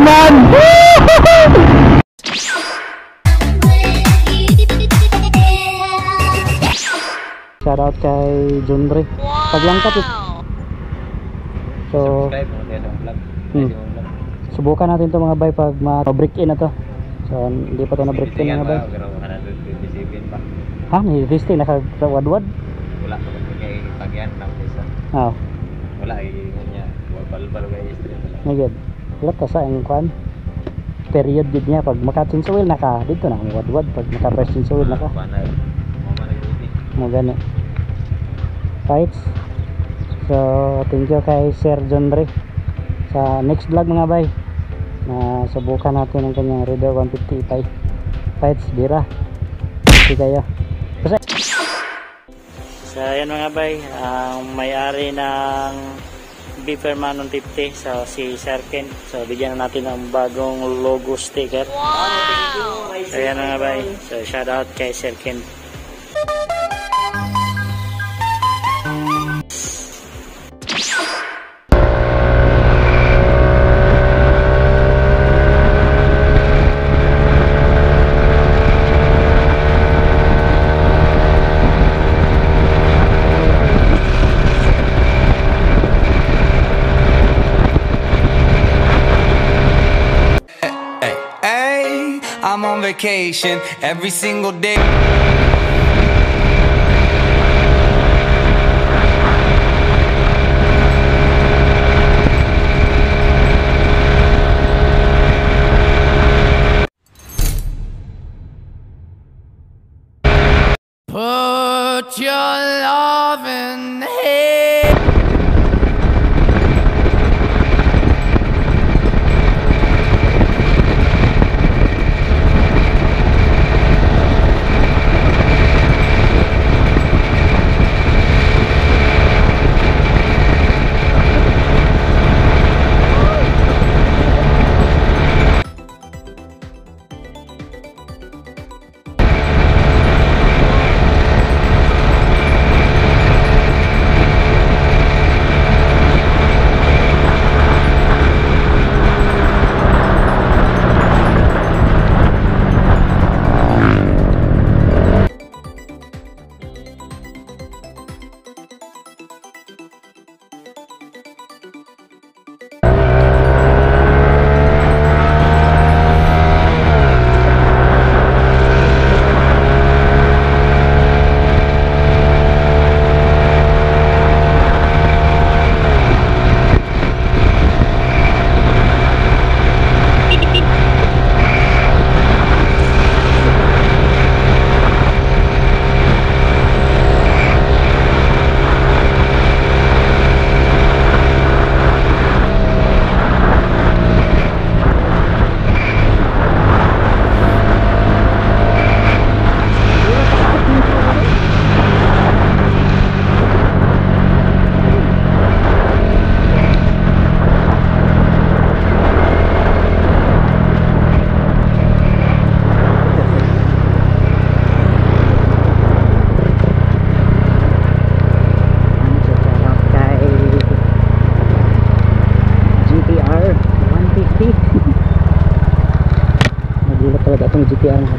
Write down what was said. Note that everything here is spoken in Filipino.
naman! Shoutout kay Jundre. Paglangkat eh. So, subscribe mo din ang vlog. subukan natin to mga bay pag ma-break in na to. So, hindi pa to na-break in mga bay. Pero 127 pa. Ha? May listing naka-wadwad? Wala ko kay pagyan ng pesa. Oo. Wala ay niya. Bal-bal kay stream. May good. Wala ka sa ang kwan. Period gid niya pag maka-chinsuil na ka dito na wadwad pag maka-press chinsuil na ka. Mo gani. Right. So, thank you kay Sir John Ray. Sa next vlog mga bay, na subukan natin ang kanyang Raider 150 Ipay. Fights bira. Sige kayo. So, ayan mga bay, ang may-ari ng Beeper Man 150, so si Sir Ken. So, bigyan na natin ng bagong logo sticker. Wow! So, ayan mga bay. So, shout out kay Sir Ken. I'm on vacation every single day. Put your love in the head. Nagulat talaga itong GTR na